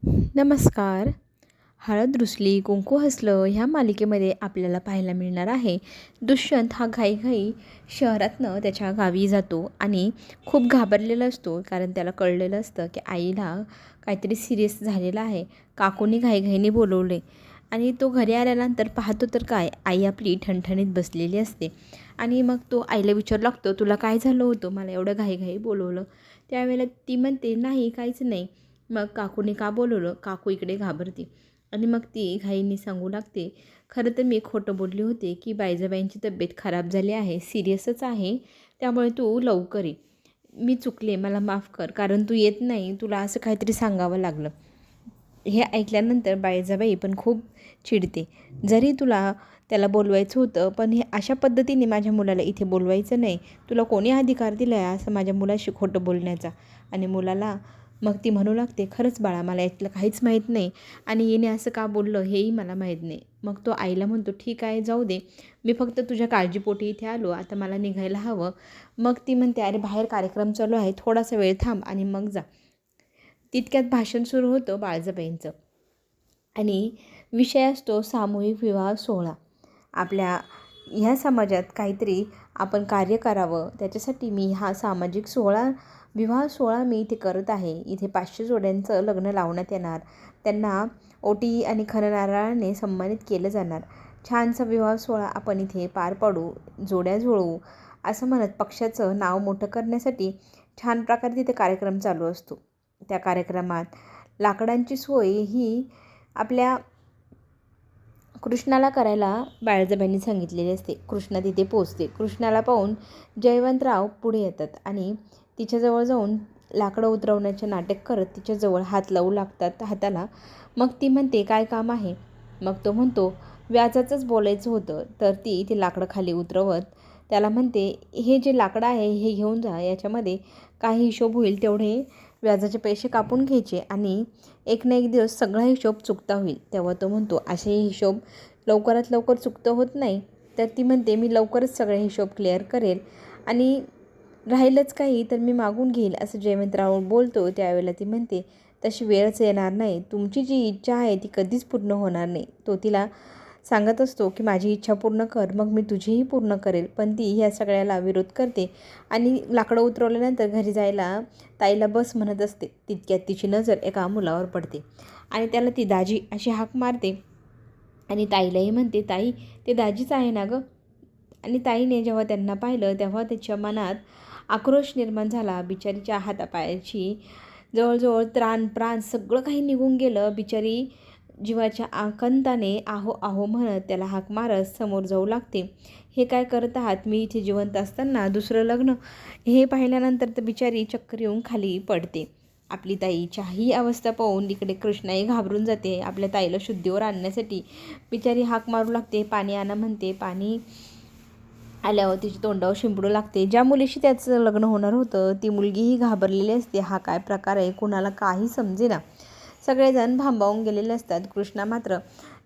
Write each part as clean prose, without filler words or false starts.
नमस्कार. हळद रुसली कुंकू हसलं ह्या मालिकेमध्ये आपल्याला पाहायला मिळणार आहे. दुष्यंत हा घाईघाई शहरातनं त्याच्या गावी जातो आणि खूप घाबरलेला असतो, कारण त्याला कळलेलं असतं की आईला काहीतरी सिरियस झालेलं आहे. काकूनी घाईघाईने बोलवले आणि तो घरी आल्यानंतर पाहतो तर काय, आई आपली ठणठणीत बसलेली असते. आणि मग तो आईला विचारू लागतो, तुला काय झालं होतं, मला एवढं घाईघाई बोलवलं? त्यावेळेला ती म्हणते, नाही काहीच नाही. मग काकूने का बोलवलं? काकू इकडे घाबरते आणि मग ती घाईने सांगू लागते, खरं तर मी खोटं बोलले होते की बायजाबाईंची तब्येत खराब झाली आहे, सिरियसच आहे, त्यामुळे तू लवकर ये. मी चुकले, मला माफ कर, कारण तू येत नाही, तुला असं काहीतरी सांगावं लागलं. हे ऐकल्यानंतर बायजाबाई पण खूप चिडते. जरी तुला त्याला बोलवायचं होतं, पण हे अशा पद्धतीने माझ्या मुलाला इथे बोलवायचं नाही. तुला कोणी अधिकार दिला आहे असं माझ्या मुलाशी खोटं बोलण्याचा? आणि मुलाला मग ती म्हणू लागते, खरंच बाळा, मला यातलं काहीच माहीत नाही आणि येणे असं का बोललं हेही मला माहीत नाही. मग तो आईला म्हणतो, ठीक आहे, जाऊ दे, मी फक्त तुझ्या काळजीपोटी इथे आलो, आता मला निघायला हवं. मग ती म्हणते, अरे बाहेर कार्यक्रम चालू आहे, थोडासा वेळ थांब आणि मग जा. तितक्यात भाषण सुरू होतं बाळजाबाईंचं आणि विषय असतो सामूहिक विवाह सोहळा. आपल्या ह्या समाजात काहीतरी आपण कार्य करावं, त्याच्यासाठी मी हा सामाजिक विवाह सोहळा मी इथे करत आहे. इथे 500 जोड्यांचं लग्न लावण्यात येणार. त्यांना ओटी आणि खणनाराळाने सन्मानित केलं जाणार. छानसा विवाह सोहळा आपण इथे पार पाडू, जोड्या जुळवू, असं म्हणत पक्षाचं नाव मोठं करण्यासाठी छान प्रकारे तिथे कार्यक्रम चालू असतो. त्या कार्यक्रमात लाकडांची सोय ही आपल्या कृष्णाला करायला बाळजाबाईंनी सांगितलेली असते. कृष्णा तिथे पोचते. कृष्णाला पाहून जयवंतराव पुढे येतात आणि तिच्याजवळ जाऊन लाकडं उतरवण्याचे नाटक करत तिच्याजवळ हात लावू लागतात हाताला. मग ती म्हणते, काय काम आहे? मग तो म्हणतो, व्याजाचंच बोलायचं होतं. तर ती ते लाकडं खाली उतरवत त्याला म्हणते, हे जे लाकडं आहे हे घेऊन जा, याच्यामध्ये काही हिशोब होईल तेवढे व्याजाचे पैसे कापून घ्यायचे आणि एक ना एक दिवस सगळा हिशोब चुकता होईल. तेव्हा तो म्हणतो, असे हिशोब लवकरात लवकर चुकतं होत नाही. तर ती म्हणते, मी लवकरच सगळे हिशोब क्लिअर करेल आणि राहिलंच काही तर मी मागून घेईल, असं जयवंतराव बोलतो. त्यावेळेला ती म्हणते, तशी वेळच येणार नाही, तुमची जी इच्छा आहे ती कधीच पूर्ण होणार नाही. तो तिला सांगत असतो की माझी इच्छा पूर्ण कर, मग मी तुझीही पूर्ण करेल. पण ती ह्या सगळ्याला विरोध करते आणि लाकडं उतरवल्यानंतर घरी जायला ताईला बस म्हणत असते. तितक्यात तिची नजर एका मुलावर पडते आणि त्याला ती दाजी अशी हाक मारते आणि ताईलाही म्हणते, ताई, ते दाजीच आहे ना गं? आणि ताईने जेव्हा त्यांना पाहिलं तेव्हा त्याच्या मनात आक्रोश निर्माण झाला. बिचारीच्या हातापायाची जवळजवळ त्राण प्राण सगळं काही निघून गेलं. बिचारी जीवाच्या आकंताने आहो आहो म्हणत त्याला हाक मारत समोर जाऊ लागते. हे काय करत आहात? मी इथे जिवंत असताना दुसरं लग्न? हे पाहिल्यानंतर तर बिचारी चक्कर येऊन खाली पडते. आपली ताईच्याही अवस्था पाहून इकडे कृष्णाही घाबरून जाते. आपल्या ताईला शुद्धीवर आणण्यासाठी बिचारी हाक मारू लागते, पाणी आणा म्हणते. पाणी आल्यावर तिची तोंडावर शिंपडू लागते. ज्या मुलीशी त्याचं लग्न होणार होतं ती मुलगीही घाबरलेली असते. हा काय प्रकार आहे, कुणाला काही समजेना. सगळेजण भांबावून गेलेले असतात. कृष्णा मात्र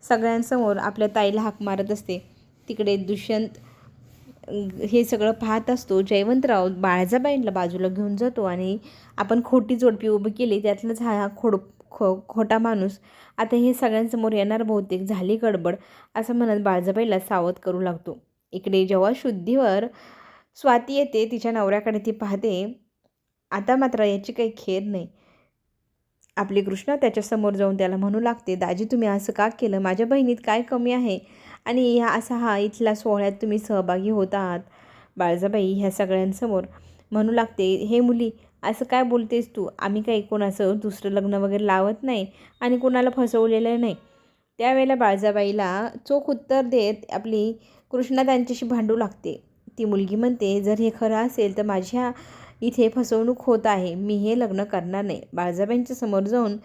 सगळ्यांसमोर आपल्या ताईला हाक मारत असते. तिकडे दुष्यंत हे सगळं पाहत असतो. जयवंतराव बाळजाबाईंना बाजूला घेऊन जातो आणि आपण खोटी जोडपी उभी केली, त्यातलंच हा खोटा माणूस आता हे सगळ्यांसमोर येणार, बहुतेक झाली गडबड, असं म्हणत बाळजाबाईला सावध करू लागतो. इकडे जेव्हा शुद्धीवर स्वाती येते, तिच्या नवऱ्याकडे ती पाहते. आता मात्र याची काही खेर नाही. आपली कृष्णा त्याच्यासमोर जाऊन त्याला म्हणू लागते, दाजी, तुम्ही असं का केलं? माझ्या बहिणीत काय कमी आहे आणि हा इथल्या सोहळ्यात तुम्ही सहभागी होत आहात? बाळजाबाई ह्या सगळ्यांसमोर म्हणू लागते, हे मुली, असं काय बोलतेस तू? आम्ही काही कोणाचं दुसरं लग्न वगैरे लावत नाही आणि कोणाला फसवलेलं नाही. त्यावेळेला बाळजाबाईला चोख उत्तर देत आपली कृष्णा त्यांच्याशी भांडू लागते. ती मुलगी म्हणते, जर हे खरं असेल तर माझ्या इथे फसवणूक होत आहे, मी हे लग्न करणार नाही. बाळजाबाईंच्या समोर जाऊन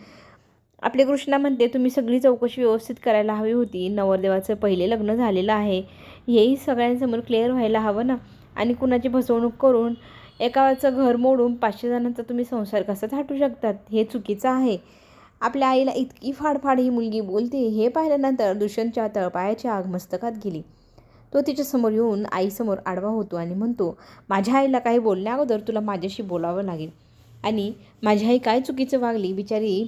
आपले कृष्णा म्हणते, तुम्ही सगळी चौकशी व्यवस्थित करायला हवी होती. नवरदेवाचं पहिले लग्न झालेलं आहे, हेही सगळ्यांसमोर क्लिअर व्हायला हवं ना. आणि कुणाची फसवणूक करून एकाचं घर मोडून 500 जणांचा तुम्ही संसार कसा थाटू शकतात? हे चुकीचं आहे. आपल्या आईला इतकी फाडफाड ही मुलगी बोलते. हे पाहिल्यानंतर दुष्यंतच्या तळपायाची आग मस्तकात गेली. तो तिच्यासमोर येऊन आईसमोर आडवा होतो आणि म्हणतो, माझ्या आईला काही बोलण्या अगोदर तुला माझ्याशी बोलावं लागेल. आणि माझी आई काय चुकीचं वागली? बिचारी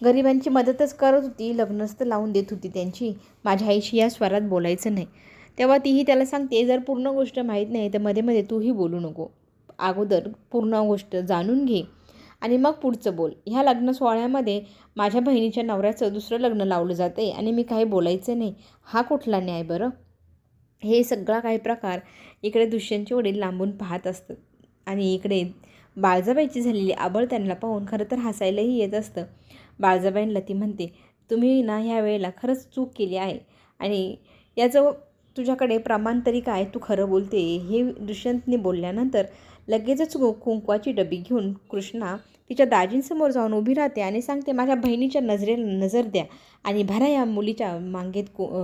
गरिबांची मदतच करत होती, लग्नच तर लावून देत होती त्यांची. माझ्या आईशी या स्वरात बोलायचं नाही. तेव्हा तीही त्याला सांगते, जर पूर्ण गोष्ट माहीत नाही तर मध्ये मध्ये तूही बोलू नको. अगोदर पूर्ण गोष्ट जाणून घे आणि मग पुढचं बोल. ह्या लग्न सोहळ्यामध्ये माझ्या बहिणीच्या नवऱ्याचं दुसरं लग्न लावलं जातं आहे आणि मी काही बोलायचं नाही. हा कुठला न्याय बरं? हे सगळा काही प्रकार इकडे दुष्यंतचे वडील लांबून पाहत असतात आणि इकडे बाळजाबाईची झालेली आबळ त्यांना पाहून खरं तर हसायलाही येत असतं. बाळजाबाईंना ती म्हणते, तुम्ही ना ह्या वेळेला खरंच चूक केली आहे आणि याचं तुझ्याकडे प्रमाण तरी काय, तू खरं बोलते. हे दुष्यंतने बोलल्यानंतर लगेचच कुंकवाची डबी घेऊन कृष्णा तिच्या दाजींसमोर जाऊन उभी राहते आणि सांगते, माझ्या बहिणीच्या नजरेला नजर द्या आणि भरा या मुलीच्या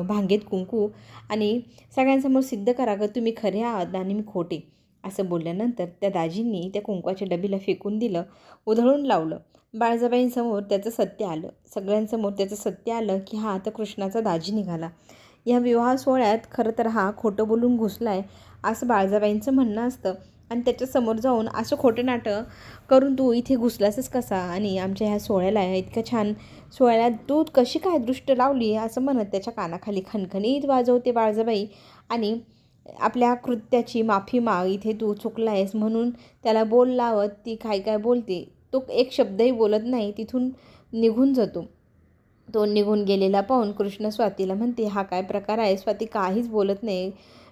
भांगेत कुंकू आणि सगळ्यांसमोर सिद्ध करा ग तुम्ही खरे आहात आणि मी खोटे. असं बोलल्यानंतर त्या दाजींनी त्या कुंकवाच्या डबीला फेकून दिलं, उधळून लावलं. बाळजाबाईंसमोर त्याचं सत्य आलं. सगळ्यांसमोर त्याचं सत्य आलं की हा आता कृष्णाचा दाजी निघाला. या विवाह सोहळ्यात खरं तर हा खोटं बोलून घुसलाय असं बाळजाबाईंचं म्हणणं असतं आणि त्याच्यासमोर जाऊन असं खोटं नाटक करून तू इथे घुसलासच कसा आणि आमच्या ह्या सोहळ्याला इतक्या छान सोहळ्यात तू कशी काय दृष्ट लावली असं म्हणत त्याच्या कानाखाली खणखणीत वाजवते बाळजाबाई आणि आपल्या कृत्याची माफी माग, इथे तू चुकला आहेस म्हणून त्याला बोल लावत ती काय काय बोलते. तो एक शब्दही बोलत नाही, तिथून निघून जातो. तो निघून गेलेला पाहून कृष्ण स्वातीला म्हणते, हा काय प्रकार आहे? स्वाती काहीच बोलत नाही.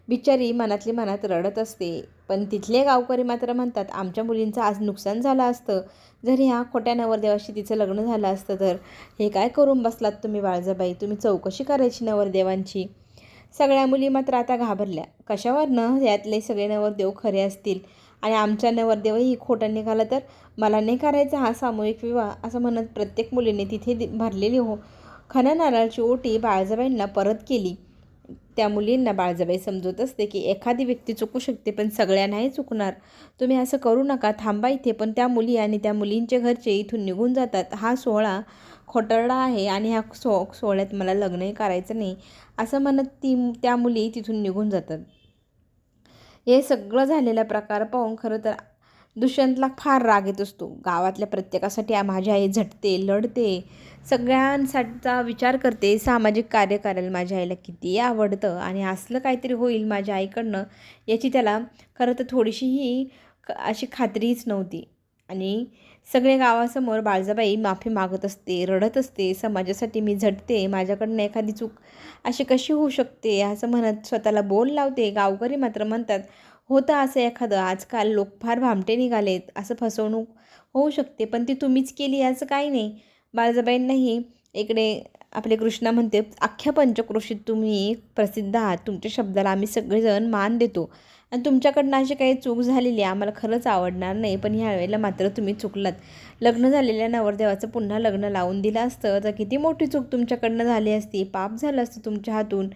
बिचारी मनातली मनात रडत असते. पण तिथले गावकरी मात्र म्हणतात, आमच्या मुलींचं आज नुकसान झालं असतं जर ह्या खोट्या नवरदेवाशी तिचं लग्न झालं असतं तर. हे काय करून बसलात तुम्ही बाळजाबाई? तुम्ही चौकशी करायची नवरदेवांची. सगळ्या मुली मात्र आता घाबरल्या. कशावरनं यातले सगळे नवरदेव खरे असतील आणि आमच्या नवरदेवही खोटं निघाला तर मला नाही करायचा हा सामूहिक विवाह असं म्हणत प्रत्येक मुलीने तिथे भरलेली खणा नारळाची ओटी बाळजाबाईंना परत केली. त्या मुलींना बाळजाबाई समजत असते की एखादी व्यक्ती चुकू शकते पण सगळ्या नाही चुकणार. तुम्ही असं करू नका, थांबा इथे. पण त्या मुली आणि त्या मुलींचे घरचे इथून निघून जातात. हा सोहळा खोटारडा आहे आणि ह्या सोहळ्यात मला लग्नही करायचं नाही असं म्हणत त्या मुली तिथून निघून जातात. हे सगळं झालेला प्रकार पाहून खरं तर दुष्यंतला फार राग येत असतो. गावातल्या प्रत्येकासाठी माझी आई झटते, लढते, सगळ्यांसाठीचा विचार करते, सामाजिक कार्य करायला माझ्या आईला किती आवडतं आणि असलं काहीतरी होईल माझ्या आईकडनं याची त्याला खरं तर थोडीशीही अशी खात्रीच नव्हती. आणि सगळे गावासमोर बाळजाबाई माफी मागत असते, रडत असते, समाजासाठी मी झटते, माझ्याकडनं एखादी चूक अशी कशी होऊ शकते असं म्हणत स्वतःला बोल लावते. गावकरी मात्र म्हणतात, होतं असं एखादं, आजकाल लोक फार भामटे निघालेत, असं फसवणूक होऊ शकते पण ती तुम्हीच केली असं काही नाही. बाळजाबाईंनाही इकडे आपले कृष्णा म्हणते, अख्ख्या पंचक्रोशीत तुम्ही प्रसिद्ध आहात, तुमच्या शब्दाला आम्ही सगळेजण मान देतो आणि तुमच्याकडनं अशी काही चूक झालेली आम्हाला खरंच आवडणार नाही. पण ह्या वेळेला मात्र तुम्ही चुकलात. लग्न झालेल्या नवरदेवाचं पुन्हा लग्न लावून दिलं असतं तर किती मोठी चूक तुमच्याकडनं झाली असती, पाप झालं असतं तुमच्या हातून.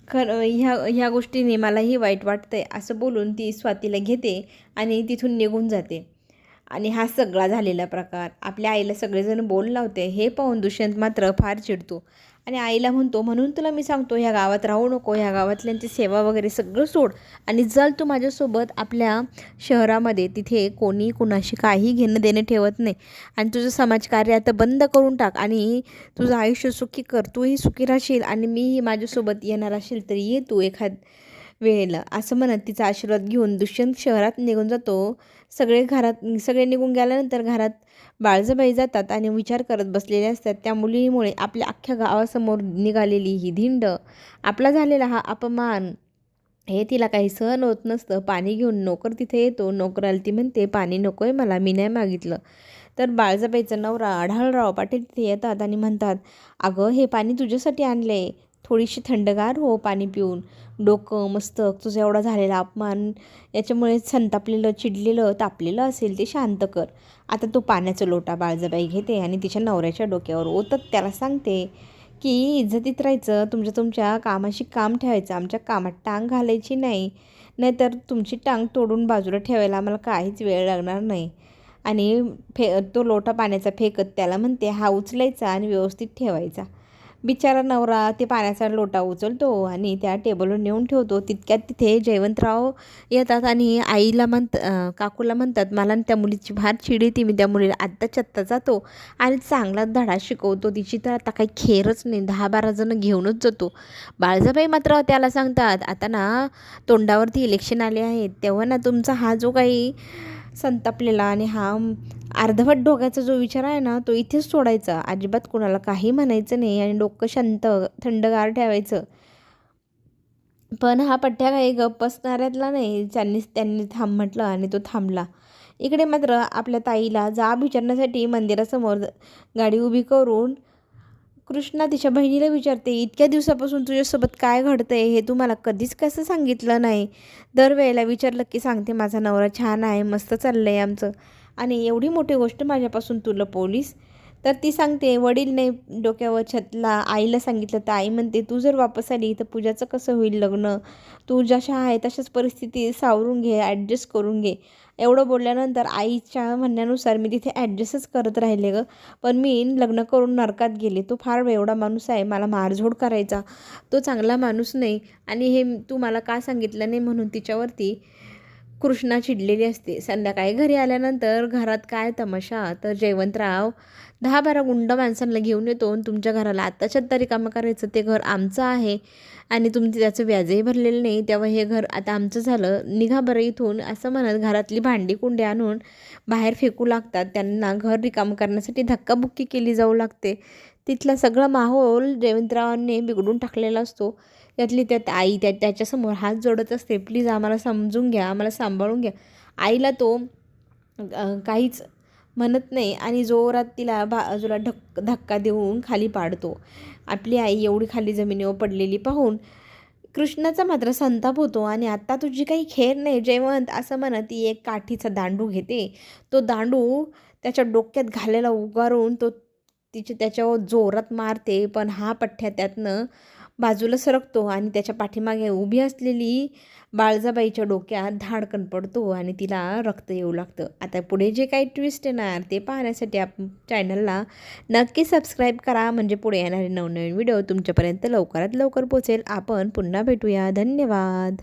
खरं ह्या गोष्टीने मलाही वाईट वाटतंय असं बोलून ती स्वातीला घेते आणि तिथून निघून जाते. आणि हा सगळा झालेला प्रकार आपल्या आईला सगळेजण बोल लावते हे पाहून दुष्यंत मात्र फार चिडतो आणि आईला म्हणतो, म्हणून तुला मी सांगतो ह्या गावात राहू नको, ह्या गावातल्यांची सेवा वगैरे सगळं सोड आणि चल तू माझ्यासोबत आपल्या शहरामध्ये. तिथे कोणी कुणाशी काही घेणं देणं ठेवत नाही आणि तुझं समाजकार्य आता बंद करून टाक आणि तुझं आयुष्य सुखी कर, तूही सुखी राहशील आणि मीही माझ्यासोबत येणार असेल तरी ये तू एखाद वेळेला. असं म्हणत तिचा आशीर्वाद घेऊन दुष्यंत शहरात निघून जातो. सगळे निघून गेल्यानंतर घरात बाळजाबाई जातात आणि विचार करत बसलेले असतात. त्या मुलीमुळे आपल्या अख्ख्या गावासमोर निघालेली ही धिंड, आपला झालेला हा अपमान हे तिला काही सहन होत नसतं. पाणी घेऊन नोकर तिथे येतो. नोकराला ती म्हणते, पाणी नको आहे मला, मी नाही मागितलं. तर बाळजाबाईचा नवरा आढळराव पाटील तिथे येतात आणि म्हणतात, अगं हे पाणी तुझ्यासाठी आणलं आहे, थोडीशी थंडगार हो पाणी पिऊन. डोकं मस्तक तुझा एवढा झालेला अपमान याच्यामुळे संतापलेलं, चिडलेलं, तापलेलं असेल ते शांत कर. आता तो पाण्याचा लोटा बाळजाबाई घेते आणि तिच्या नवऱ्याच्या डोक्यावर ओतत त्याला सांगते की इज्जतीत राहायचं, तुमच्या कामाशी काम ठेवायचं, आमच्या कामात टांग घालायची नाही, नाहीतर तुमची टांग तोडून बाजूला ठेवायला आम्हाला काहीच वेळ लागणार नाही. आणि तो लोटा पाण्याचा फेकत त्याला म्हणते, हा उचलायचा आणि व्यवस्थित ठेवायचा. बिचारा नवरा ते पाण्याचा लोटा उचलतो आणि त्या टेबलवर नेऊन ठेवतो. तितक्यात तिथे जयवंतराव येतात आणि आईला काकूला म्हणतात, मला त्या मुलीची फार चिड येते, मी त्या मुलीला आत्ताच्या आत्ता जातो आणि चांगलाच धडा शिकवतो. तिची तर आता काही खेरच नाही, 10-12 जण घेऊनच जातो. बाळजाबाई मात्र त्याला सांगतात, आता ना तोंडावरती इलेक्शन आले आहेत, तेव्हा ना तुमचा हा जो काही संतापलेला आणि हा अर्धवट ढोगाचा जो विचार आहे ना, तो इथेच सोडायचा. अजिबात कोणाला काही म्हणायचं नाही आणि डोकं शांत थंडगार ठेवायचं. पण हा पठ्ठ्या काही गप्प बसणाऱ्यातला नाही. त्यांनी थांब म्हटलं आणि तो थांबला. इकडे मात्र आपल्या ताईला जाब विचारण्यासाठी मंदिरासमोर गाडी उभी करून कृष्णा तिच्या बहिणीला विचारते, इतक्या दिवसापासून तुझ्यासोबत काय घडतंय हे तू मला कधीच कसं सांगितलं नाही. दरवेळेला विचारलं की सांगते माझा नवरा छान आहे, मस्त चाललं आहे आमचं, आणि एवढी मोठी गोष्ट माझ्यापासून तू लपवलीस. तर ती सांगते, वडील नाही डोक्यावर छतला, आईला सांगितलं तर आई म्हणते तू जर वापस आली तर पूजाचं कसं होईल लग्न, तू जशा आहे तशाच परिस्थिती सावरून घे, ॲडजस्ट करून घे. एवढं बोलल्यानंतर आईच्या म्हणण्यानुसार मी तिथे ॲडजस्टच करत राहिले गं, पण मी लग्न करून नरकात गेले. तो फार वेवडा माणूस आहे, मला मारझोड करायचा, तो चांगला माणूस नाही, आणि हे तू मला का सांगितलं नाही म्हणून तिच्यावरती कृष्णा चिडलेली असते. संध्याकाळी घरी आल्यानंतर घरात काय तमाशा, तर जयवंतराव 10-12 गुंड माणसांना घेऊन येतो आणि तुमच्या घराला आत्ताच्या आत्ता रिकामं करायचं, ते घर आमचं आहे आणि तुम्ही त्याचं व्याजही भरलेलं नाही, तेव्हा हे घर आता आमचं झालं, निघा बरं इथून, असं म्हणत घरातली भांडी कुंडी आणून बाहेर फेकू लागतात. त्यांना घर रिकामं करण्यासाठी धक्काबुक्की केली जाऊ लागते. तिथला सगळा माहोल जयवंतरावांनी बिघडून टाकलेला असतो. त्यातली त्यात आई त्याच्यासमोर हात जोडत असते, प्लीज आम्हाला समजून घ्या, आम्हाला सांभाळून घ्या. आईला तो काहीच म्हणत नाही आणि जोरात तिला बाजूला धक्का देऊन खाली पाडतो. आपली आई एवढी खाली जमिनीवर पडलेली पाहून कृष्णाचा मात्र संताप होतो आणि आता तुझी काही खेर नाही जयवंत, असं म्हणत ती एक काठीचा दांडू घेते. तो दांडू त्याच्या डोक्यात घालायला उगारून तो त्याच्यावर जोरात मारते, पण हा पठ्ठ्या त्यातनं बाजूला सरकतो आणि त्याच्या पाठीमागे उभी असलेली बाळजाबाईच्या डोक्यात धाडकन पडतो आणि तिला रक्त येऊ लागतं. आता पुढे जे काही ट्विस्ट येणार ते पाहण्यासाठी चॅनलला नक्की सबस्क्राईब करा, म्हणजे पुढे येणारे नवनवीन व्हिडिओ तुमच्यापर्यंत लवकरात लवकर पोहोचेल. आपण पुन्हा भेटूया. धन्यवाद.